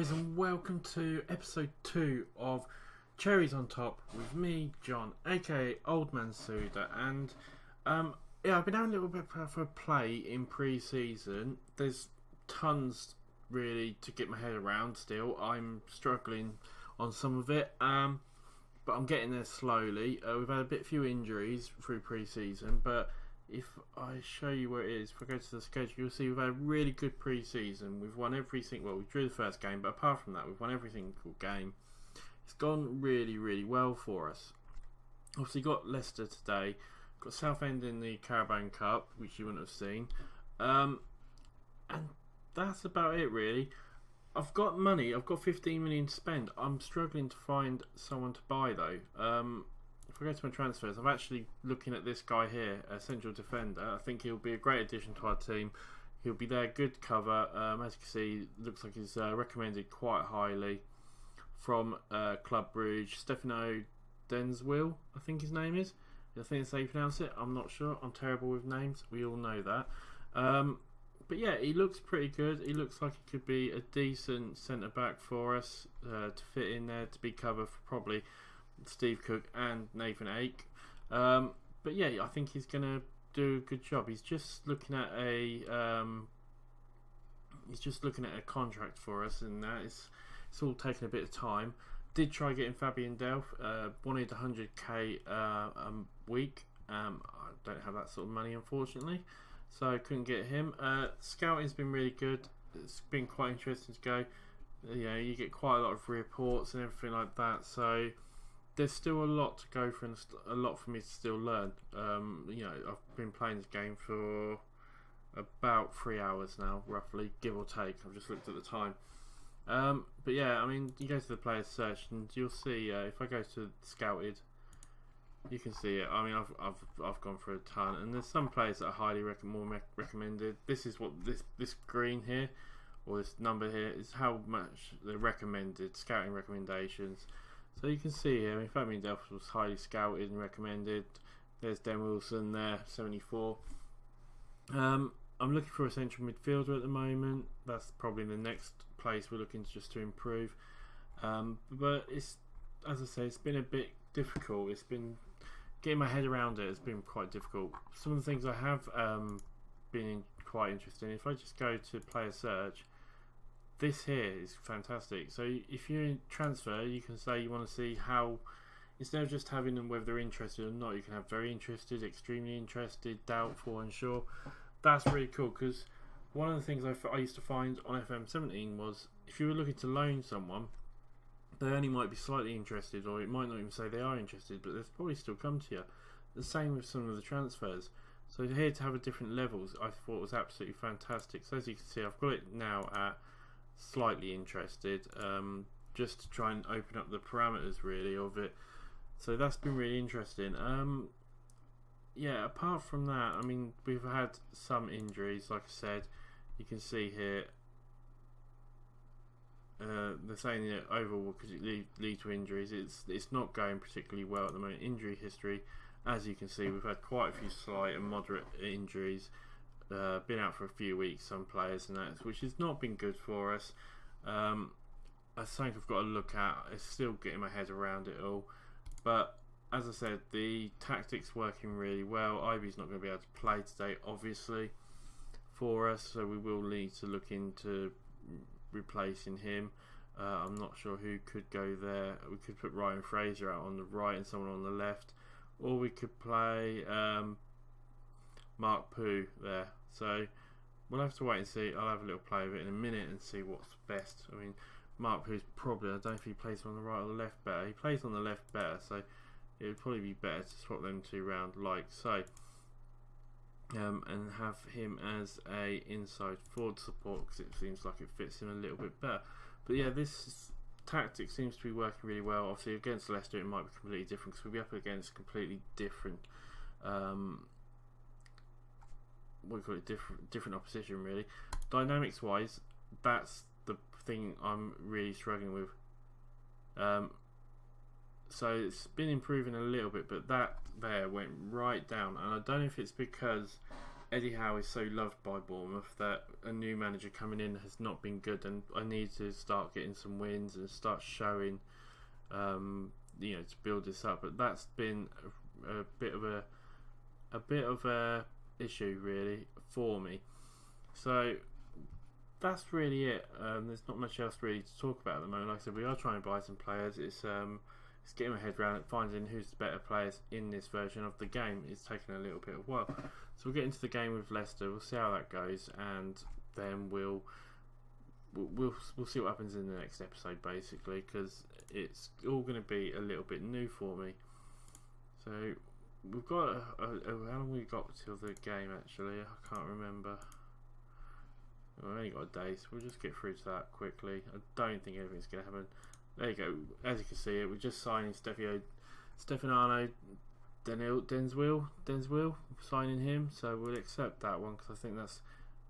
guys, and welcome to episode 2 of Cherries on Top with me, John, aka Old Man Sudor. And I've been having a little bit of a play in pre-season. There's tons really to get my head around still. I'm struggling on some of it, but I'm getting there slowly. We've had a few injuries through pre-season, but if I show you where it is, if I go to the schedule, you'll see we've had a really good pre-season. We've won everything. Well, we drew the first game, but apart from that, we've won every single game. It's gone really, really well for us. Obviously, got Leicester today. Got Southend in the Carabao Cup, which you wouldn't have seen. And that's about it, really. I've got money. I've got 15 million to spend. I'm struggling to find someone to buy, though. If I go to my transfers, I'm actually looking at this guy here, a central defender. I think he'll be a great addition to our team. He'll be there, good cover. As you can see, looks like he's recommended quite highly from Club Brugge. Stefano Denswil, I think his name is. I think that's how you pronounce it. I'm not sure. I'm terrible with names. We all know that. But yeah, he looks pretty good. He looks like he could be a decent centre-back for us to fit in there, to be covered for probably Steve Cook and Nathan Ake. But yeah, I think he's going to do a good job. He's just looking at a contract for us, and that it's all taken a bit of time. Did try getting Fabian Delph, wanted 100k a week. I don't have that sort of money, unfortunately, so I couldn't get him. Scouting's been really good. It's been quite interesting to go. You know, you get quite a lot of reports and everything like that, so there's still a lot to go for and a lot for me to still learn. You know, I've been playing this game for about 3 hours now, roughly, give or take. I've just looked at the time. But yeah, I mean, you go to the player search and you'll see. If I go to scouted, you can see it. I mean, I've gone for a ton, and there's some players that are highly recommended. This is what this green here, or this number here, is how much they're recommended, scouting recommendations. So you can see here, I mean, Fabian Delph was highly scouted and recommended. There's Dan Wilson there, 74. I'm looking for a central midfielder at the moment. That's probably the next place we're looking just to improve. But it's, as I say, it's been a bit difficult. It's been getting my head around it. It's been quite difficult. Some of the things I have been quite interesting. If I just go to player search, this here is fantastic. So if you're in transfer, you can say you want to see how, instead of just having them whether they're interested or not, you can have very interested, extremely interested, doubtful, unsure. That's really cool, because one of the things I used to find on FM18 was if you were looking to loan someone, they only might be slightly interested, or it might not even say they are interested, but they'll probably still come to you. The same with some of the transfers. So here to have a different levels, I thought was absolutely fantastic. So as you can see, I've got it now at slightly interested, just to try and open up the parameters really of it. So that's been really interesting. Yeah, apart from that, I mean, we've had some injuries, like I said. You can see here, they're saying that overall could it lead to injuries. It's not going particularly well at the moment. Injury history, as you can see, we've had quite a few slight and moderate injuries. Been out for a few weeks, some players, and that, which has not been good for us. That's something I've got to look at. It's still getting my head around it all, but as I said, the tactics working really well. Ivy's not going to be able to play today, obviously, for us, so we will need to look into replacing him. I'm not sure who could go there. We could put Ryan Fraser out on the right and someone on the left, or we could play Mark Pooh there. So we'll have to wait and see. I'll have a little play of it in a minute and see what's best. I mean, Mark Pooh's probably, I don't know if he plays on the right or the left better. He plays on the left better, so it would probably be better to swap them two round like so, and have him as a inside forward support, because it seems like it fits him a little bit better. But yeah, this tactic seems to be working really well. Obviously against Leicester it might be completely different, because we'll be up against completely different what do you call it, different opposition really. Dynamics wise, that's the thing I'm really struggling with. So it's been improving a little bit, but that there went right down, and I don't know if it's because Eddie Howe is so loved by Bournemouth that a new manager coming in has not been good, and I need to start getting some wins and start showing, to build this up. But that's been a bit of a issue really for me. So that's really it. There's not much else really to talk about at the moment. Like I said, we are trying to buy some players. It's getting my head around it, finding who's the better players in this version of the game. It's taking a little bit of while. So we'll get into the game with Leicester. We'll see how that goes, and then we'll see what happens in the next episode, basically, because it's all going to be a little bit new for me. So we've got how long we got till the game? Actually, I can't remember. We've only got a day, so we'll just get through to that quickly. I don't think anything's going to happen. There you go. As you can see, we're just signing Stefano Denswil, signing him. So we'll accept that one because I think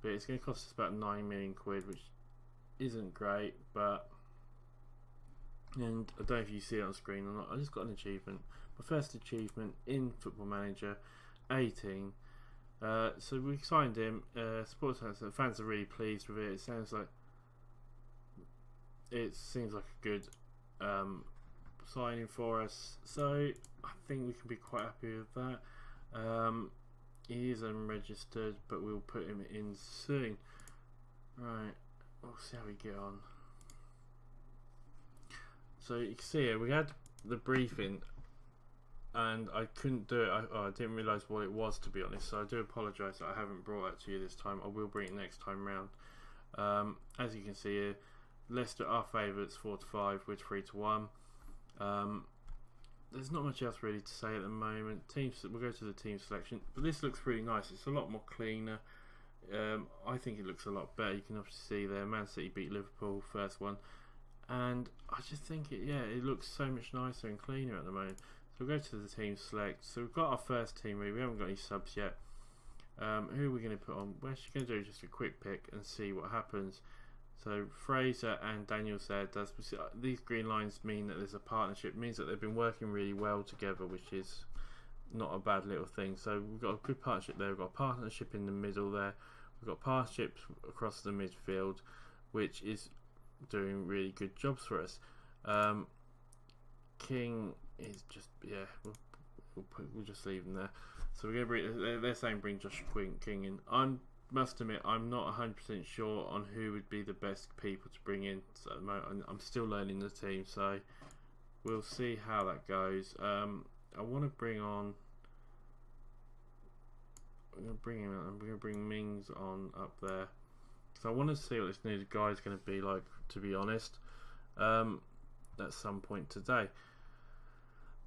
it's going to cost us about 9 million quid, which isn't great. And I don't know if you see it on screen or not. I just got an achievement. My first achievement in Football Manager 18. So we signed him. Fans are really pleased with it. It seems like a good signing for us. So I think we can be quite happy with that. He is unregistered, but we'll put him in soon. Right, we'll see how we get on. So you can see here we had the briefing, and I couldn't do it. I didn't realise what it was, to be honest. So I do apologise that I haven't brought it to you this time. I will bring it next time round. As you can see here, Leicester are favourites 4-5 with 3-1. There's not much else really to say at the moment. We'll go to the team selection, but this looks really nice. It's a lot more cleaner. I think it looks a lot better. You can obviously see there, Man City beat Liverpool first one, and I just think it looks so much nicer and cleaner at the moment. So we'll go to the team select. So we've got our first team really. We haven't got any subs yet. Who are we going to put on? We're actually going to do just a quick pick and see what happens. So Fraser and Daniel said these green lines mean that there's a partnership. It means that they've been working really well together, which is not a bad little thing. So we've got a good partnership there. We've got a partnership in the middle there. We've got partnerships across the midfield, which is doing really good jobs for us. King is just we'll just leave him there. So we're going to bring. They're saying bring Josh King in. I must admit, I'm not 100% sure on who would be the best people to bring in. So at the moment, I'm still learning the team, so we'll see how that goes. I want to bring on. I'm going to bring him. I'm going to bring Mings on up there. So I want to see what this new guy is going to be like, to be honest, at some point today.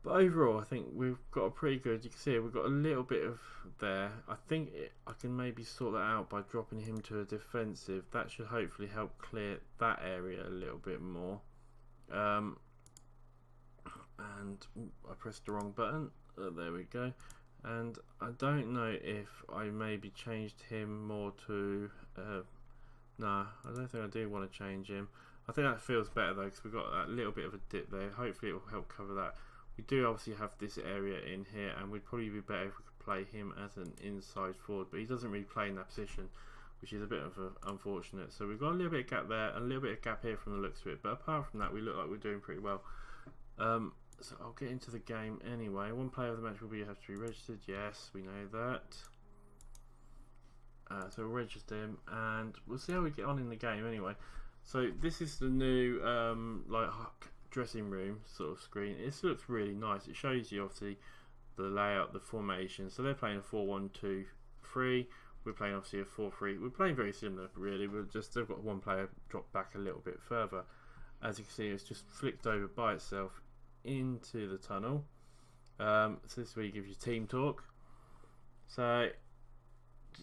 But overall, I think we've got a pretty good. You can see we've got a little bit of there. I think I can maybe sort that out by dropping him to a defensive. That should hopefully help clear that area a little bit more. And I pressed the wrong button. There we go. And I don't know if I maybe changed him more to. No, I don't think I do want to change him. I think that feels better though, because we've got that little bit of a dip there. Hopefully it will help cover that. We do obviously have this area in here, and we'd probably be better if we could play him as an inside forward, but he doesn't really play in that position, which is a bit of unfortunate. So we've got a little bit of gap there, and a little bit of gap here from the looks of it, but apart from that, we look like we're doing pretty well. So I'll get into the game anyway. One player of the match will have to be registered. Yes, we know that. So we'll register him, and we'll see how we get on in the game anyway. So this is the new dressing room sort of screen. This looks really nice. It shows you obviously the layout, the formation. So they're playing a 4-1-2-3. We're playing obviously a 4-3. We're playing very similar really. They've got one player dropped back a little bit further. As you can see, it's just flicked over by itself into the tunnel. So this is where you give your team talk. So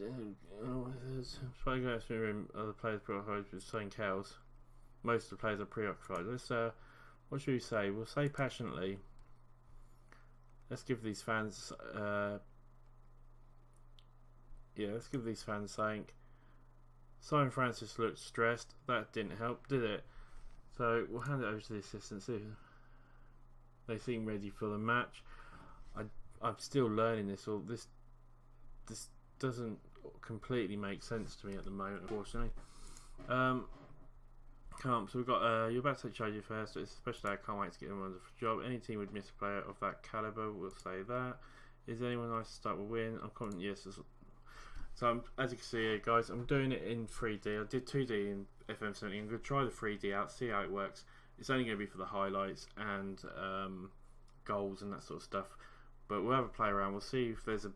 other players preoccupied with saying cows. Most of the players are preoccupied. Let's what should we say? We'll say passionately. Let's give these fans let's give these fans something. Simon Francis looked stressed. That didn't help, did it? So we'll hand it over to the assistants. They seem ready for the match. I'm still learning this. Or this doesn't. completely make sense to me at the moment, unfortunately. So we've got you're about to take charge first. It's a special day. I can't wait to get him on the job. Any team would miss a player of that caliber. We'll say that. Is anyone nice to start with win? I'm confident. Yes. So as you can see here, guys, I'm doing it in 3D. I did 2D in FM18. I'm going to try the 3D out, see how it works. It's only going to be for the highlights and goals and that sort of stuff. But we'll have a play around. We'll see if there's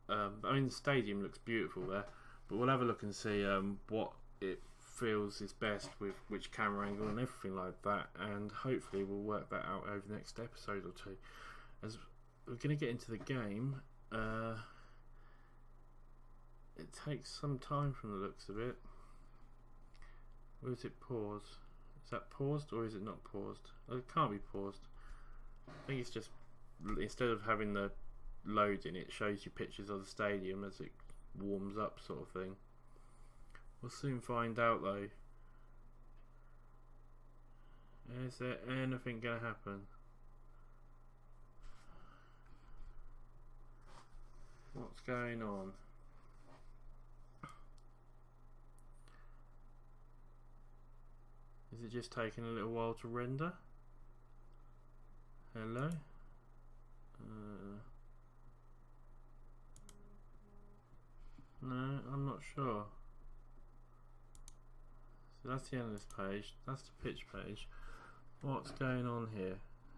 I mean, the stadium looks beautiful there, but we'll have a look and see what it feels is best with which camera angle and everything like that, and hopefully we'll work that out over the next episode or two. As we're going to get into the game, it takes some time from the looks of it. Where is it paused? Is that paused or is it not paused? Oh, it can't be paused. I think it's just, instead of having the loading, it shows you pictures of the stadium as it warms up, sort of thing. We'll soon find out though. Is there anything going to happen? What's going on? Is it just taking a little while to render? Hello? No, I'm not sure. So that's the end of this page. That's the pitch page. What's going on here?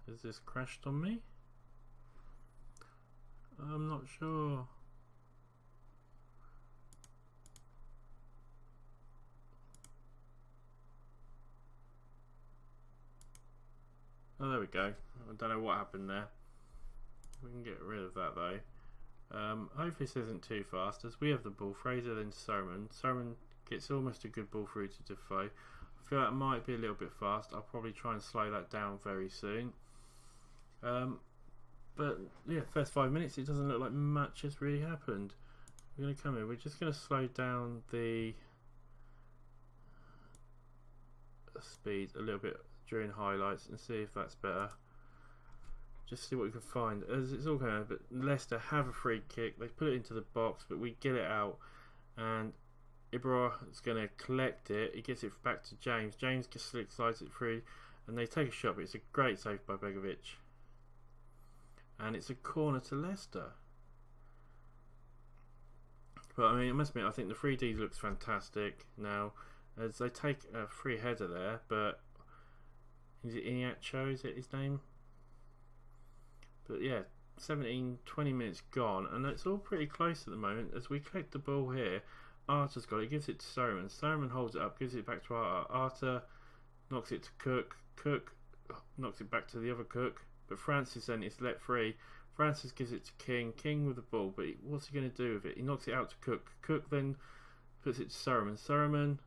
Has this crashed on me? I'm not sure. Oh, there we go. I don't know what happened there. We can get rid of that though. Hopefully this isn't too fast. As we have the ball, Fraser then to Soman. Soman gets almost a good ball through to Defoe. I feel like it might be a little bit fast. I'll probably try and slow that down very soon. But yeah, first 5 minutes, it doesn't look like much has really happened. We're going to come in. We're just going to slow down the speed a little bit during highlights and see if that's better. Just see what we can find. As it's all going on, but Leicester have a free kick. They put it into the box, but we get it out, and Ibra is going to collect it. He gets it back to James. James just slides it through, and they take a shot. But it's a great save by Begovic, and it's a corner to Leicester. But I mean, I must admit, I think the 3D looks fantastic now, as they take a free header there. But is it Iniacho? Is it his name? But yeah, 20 minutes gone, and it's all pretty close at the moment. As we collect the ball here, Arta's got it, gives it to Soman. Soman holds it up, gives it back to Arta. Arta knocks it to Cook. Cook knocks it back to the other Cook, but Francis then is let free. Francis gives it to King. King with the ball, but what's he going to do with it? He knocks it out to Cook. Cook then puts it to Soman. Soman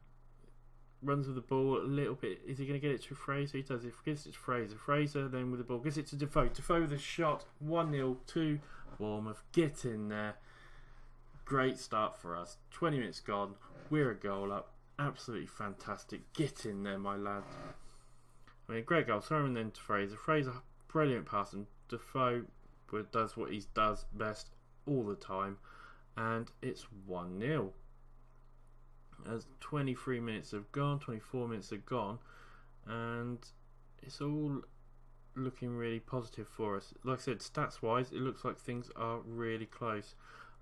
runs with the ball a little bit. Is he going to get it to Fraser? He does. He gives it to Fraser. Fraser then with the ball gives it to Defoe. Defoe with a shot. 1-0 to Bournemouth. Get in there. Great start for us. 20 minutes gone. We're a goal up. Absolutely fantastic. Get in there, my lad. I mean, great goal. Soman then to Fraser. Fraser, brilliant pass, and Defoe does what he does best all the time, and it's 1-0. As 23 minutes have gone, 24 minutes have gone, and it's all looking really positive for us. Like I said, stats wise, it looks like things are really close.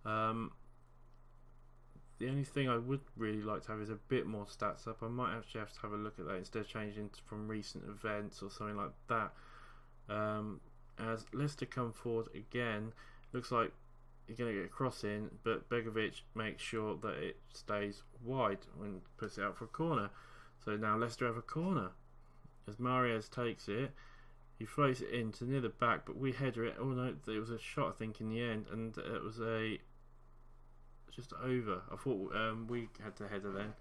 The only thing I would really like to have is a bit more stats up. I might actually have to have a look at that instead of changing from recent events or something like that. As Leicester come forward again, looks like you're going to get a cross in, but Begovic makes sure that it stays wide when puts it out for a corner. So now Leicester have a corner. As Marius takes it, he floats it in to near the back, but we header it. Oh no, it was a shot I think in the end, and it was just over. I thought we had the header then.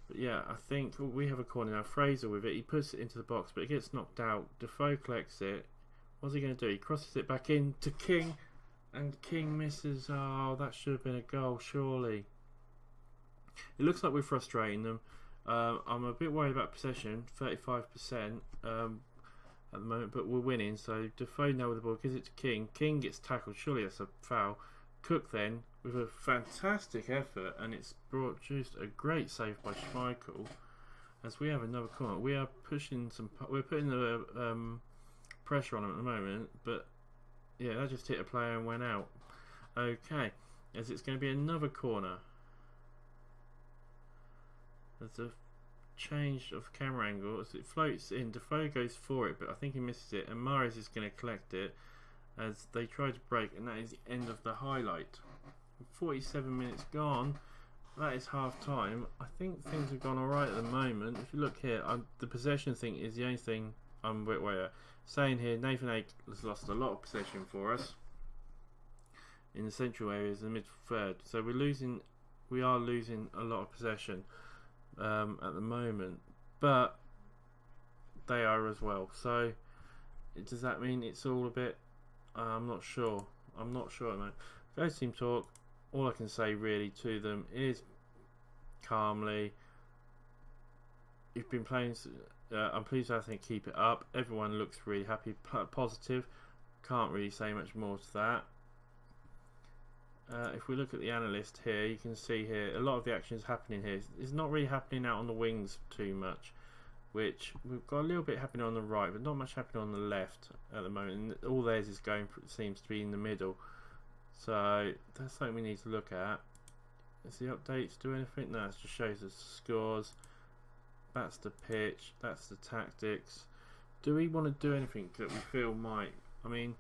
But yeah, I think we have a corner now. Fraser with it, he puts it into the box, but it gets knocked out. Defoe collects it. What's he going to do? He crosses it back in to King, and King misses. Oh, that should have been a goal, surely. It looks like we're frustrating them. I'm a bit worried about possession, 35% at the moment, but we're winning. So Defoe now with the ball, gives it to King. King gets tackled, surely that's a foul. Cook then, with a fantastic effort, and it's brought just a great save by Schmeichel. As we have another corner, we are pushing some. We're putting the pressure on them at the moment, but yeah, that just hit a player and went out. Okay, as it's going to be another corner. There's a change of camera angle as it floats in. Defoe goes for it, but I think he misses it, and Mahrez is going to collect it as they try to break, and that is the end of the highlight. 47 minutes gone. That is half time. I think things have gone alright at the moment. If you look here, the possession thing is the only thing I'm saying here. Nathan Ake has lost a lot of possession for us in the central areas and mid third. So we are losing a lot of possession at the moment, but they are as well. So does that mean it's all a bit? I'm not sure. I'm not sure at the moment. First team talk. All I can say really to them is calmly, you've been playing. I'm pleased. I think keep it up. Everyone looks really happy, positive. Can't really say much more to that. If we look at the analyst here, you can see here a lot of the action is happening here. It's not really happening out on the wings too much, which we've got a little bit happening on the right, but not much happening on the left at the moment. And all theirs is going seems to be in the middle. So that's something we need to look at. Does the updates do anything? No, it just shows us the scores. That's the pitch. That's the tactics. Do we want to do anything that we feel might? I mean,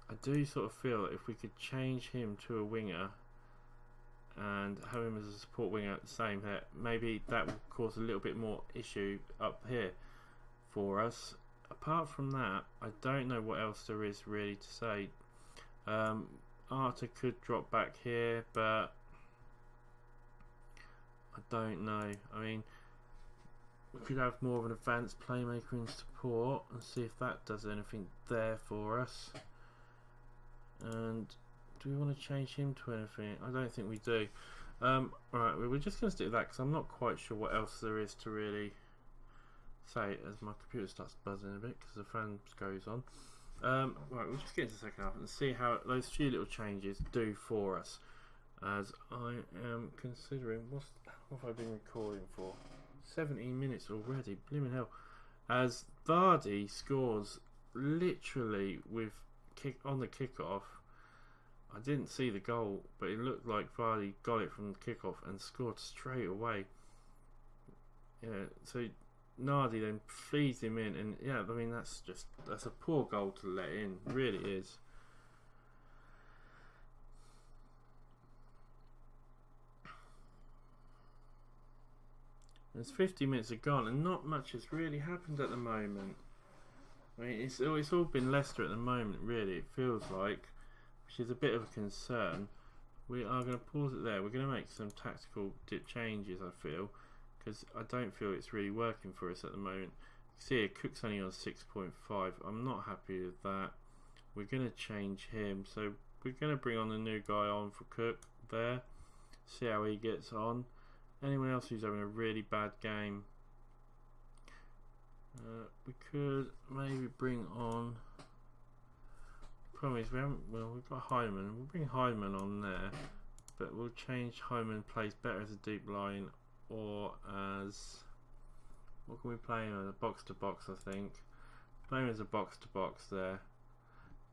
I do sort of feel that if we could change him to a winger and have him as a support winger at the same here, maybe that will cause a little bit more issue up here for us. Apart from that, I don't know what else there is really to say. Arthur could drop back here, but I don't know. I mean, we could have more of an advanced playmaker in support and see if that does anything there for us. And do we want to change him to anything? I don't think we do. Right, we're just going to stick with that because I'm not quite sure what else there is to really say as my computer starts buzzing a bit because the fan goes on. Right, we'll just get into the second half and see how those few little changes do for us. As I am considering, what have I been recording for? 17 minutes already, blimmin' hell. As Vardy scores literally with on the kickoff. I didn't see the goal, but it looked like Vardy got it from the kickoff and scored straight away. Yeah, so Nardi then feeds him in, and yeah, I mean that's a poor goal to let in, it really is. There's 50 minutes have gone, and not much has really happened at the moment. I mean, it's all been Leicester at the moment, really. It feels like, which is a bit of a concern. We are going to pause it there. We're going to make some tactical changes, I feel, because I don't feel it's really working for us at the moment. You see here, Cook's only on 6.5. I'm not happy with that. We're going to change him. So we're going to bring on the new guy on for Cook there. See how he gets on. Anyone else who's having a really bad game? We could maybe bring on. Problem is, we've got Hyman. We'll bring Hyman on there, but we'll change Hyman plays better as a deep line or as what can we play him as a box to box? I think play him as a box to box there.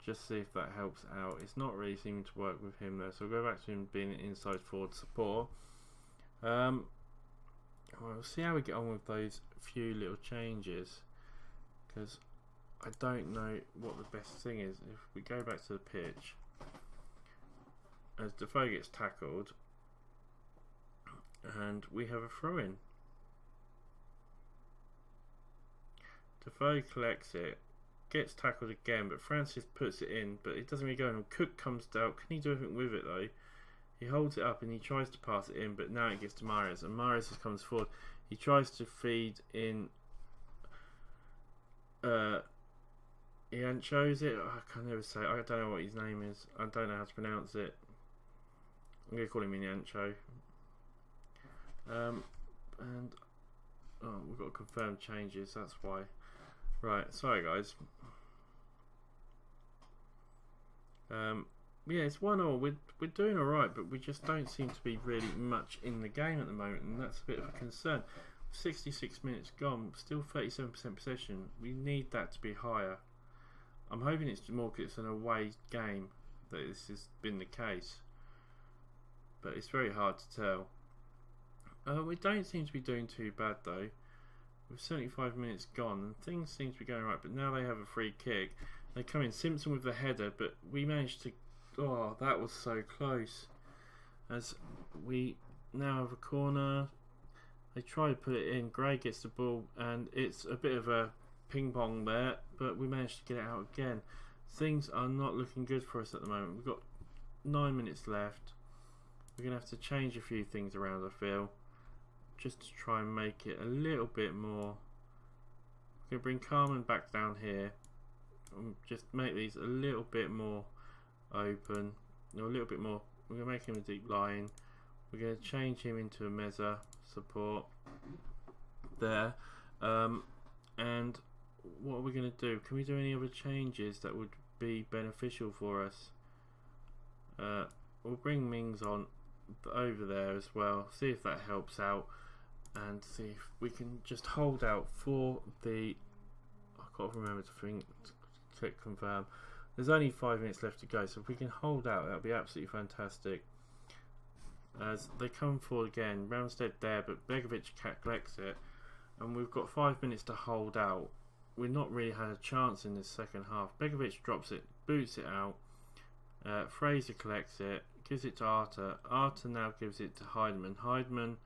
Just see if that helps out. It's not really seeming to work with him there, so we'll go back to him being an inside forward support. We'll see how we get on with those few little changes, because I don't know what the best thing is. If we go back to the pitch, as Defoe gets tackled, and we have a throw-in. Defoe collects it, gets tackled again, but Francis puts it in, but it doesn't really go in. Cook comes down. Can he do anything with it though? He holds it up and he tries to pass it in, but now it gets to Mahrez, and Mahrez just comes forward. He tries to feed in. Iancho, is it? I can never say. I don't know what his name is. I don't know how to pronounce it. I'm going to call him Iancho. And we've got to confirm changes. That's why. Right. Sorry, guys. yeah, it's 1-1. We're doing all right, but we just don't seem to be really much in the game at the moment, and that's a bit of a concern. 66 minutes gone, still 37% possession. We need that to be higher. I'm hoping it's more because it's an away game that this has been the case, but it's very hard to tell. We don't seem to be doing too bad though. With 75 minutes gone, and things seem to be going right, but now they have a free kick. They come in, Simpson with the header, but we managed to... Oh, that was so close. As we now have a corner. They try to put it in. Gray gets the ball, and it's a bit of a ping pong there, but we managed to get it out again. Things are not looking good for us at the moment. We've got 9 minutes left. We're going to have to change a few things around, I feel, just to try and make it a little bit more. We're going to bring Carmen back down here and just make these a little bit more open, or a little bit more. We're going to make him a deep line. We're going to change him into a mezza support there, and what are we going to do? Can we do any other changes that would be beneficial for us? We'll bring Mings on over there as well, see if that helps out, and see if we can just hold out for the... I've got to remember to click confirm. There's only 5 minutes left to go, so if we can hold out, that would be absolutely fantastic. As they come forward again, Ramstead there, but Begovic collects it, and we've got 5 minutes to hold out. We've not really had a chance in this second half. Begovic drops it, boots it out. Fraser collects it, gives it to Arta. Arta now gives it to Heidemann. Heidemann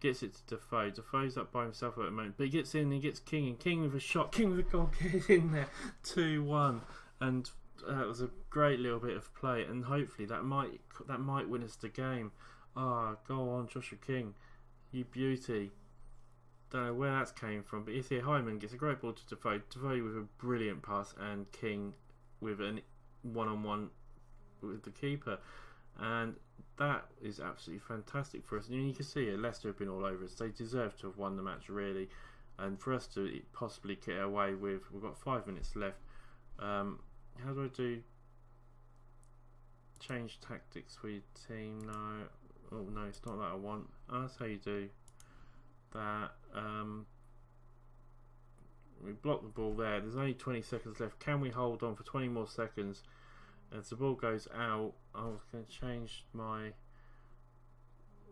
gets it to Defoe. Defoe's up by himself at the moment, but he gets in and he gets King, and King with a shot. King with a goal, gets in there, 2-1, and that was a great little bit of play, and hopefully that might win us the game. Ah, go on, Joshua King, you beauty. Don't know where that's came from, but you see Hyman gets a great ball to Defoe. Defoe with a brilliant pass, and King with a one-on-one with the keeper, and that is absolutely fantastic for us. And you can see it, Leicester have been all over us. They deserve to have won the match really, and for us to possibly get away with, we've got 5 minutes left. How do I do change tactics for your team? No. Oh no, it's not that I want. Oh, that's how you do that. We block the ball there. There's only 20 seconds left. Can we hold on for 20 more seconds? As the ball goes out, I was going to change my...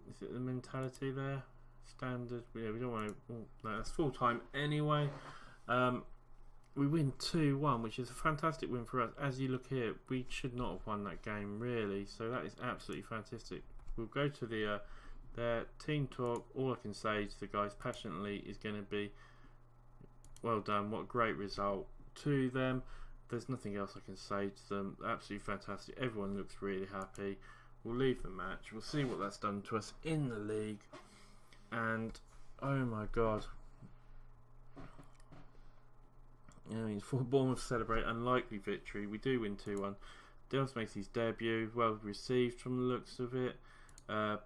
Is it the mentality there? Standard. Yeah, we don't want to... Oh, no, that's full time anyway. We win 2-1, which is a fantastic win for us. As you look here, we should not have won that game really. So that is absolutely fantastic. We'll go to their team talk. All I can say to the guys passionately is going to be, well done, what a great result to them. There's nothing else I can say to them. Absolutely fantastic. Everyone looks really happy. We'll leave the match. We'll see what that's done to us in the league. And oh my god. I mean, for Bournemouth to celebrate unlikely victory, we do win 2-1. Dels makes his debut, well received from the looks of it. I'll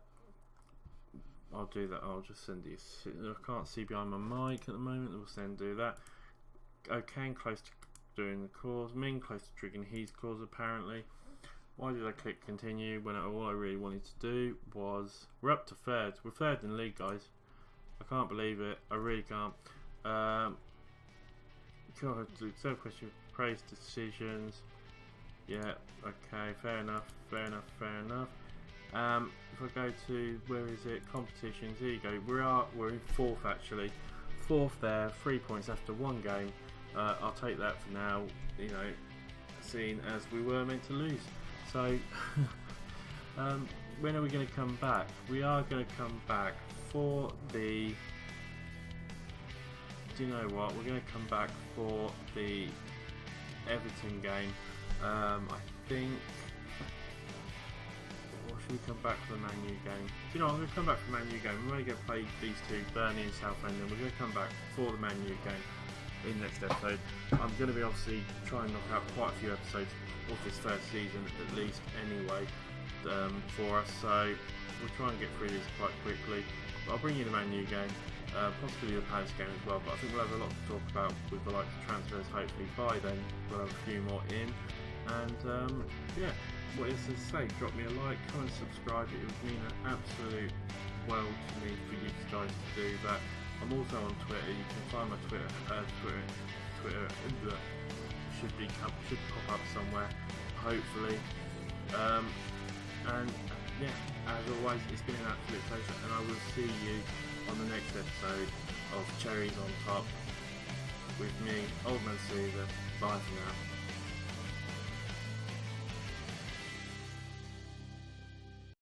do that. I'll just send you. I can't see behind my mic at the moment. We'll send do that. O'Kane close to doing the clause. Ming close to triggering his clause apparently. Why did I click continue when all I really wanted to do was... We're up to third. We're third in the league, guys. I can't believe it. I really can't. God, third question. Praise decisions. Yeah, okay, fair enough. If I go to, where is it, competitions, here you go, we're in fourth actually, fourth there, 3 points after one game. I'll take that for now, you know, seeing as we were meant to lose. So when are we going to come back? We are going to come back for the, do you know what, we're going to come back for the Everton game. I think, or should we come back for the Man U game? Do you know, I'm going to come back for the Man U game. We're only going to play these two, Burnley and Southend, and we're going to come back for the Man U game in the next episode. I'm going to be obviously trying to knock out quite a few episodes of this first season at least anyway, for us, so we'll try and get through this quite quickly. But I'll bring you the Man U game, possibly the Palace game as well, but I think we'll have a lot to talk about with the likes of transfers. Hopefully by then we'll have a few more in. And yeah, what is to say? Drop me a like, comment, subscribe. It would mean an absolute world to me for you guys to do that. I'm also on Twitter. You can find my Twitter. Twitter should pop up somewhere, hopefully. And yeah, as always, it's been an absolute pleasure, and I will see you on the next episode of Cherries on Top with me, Old Man Sudor. Bye for now.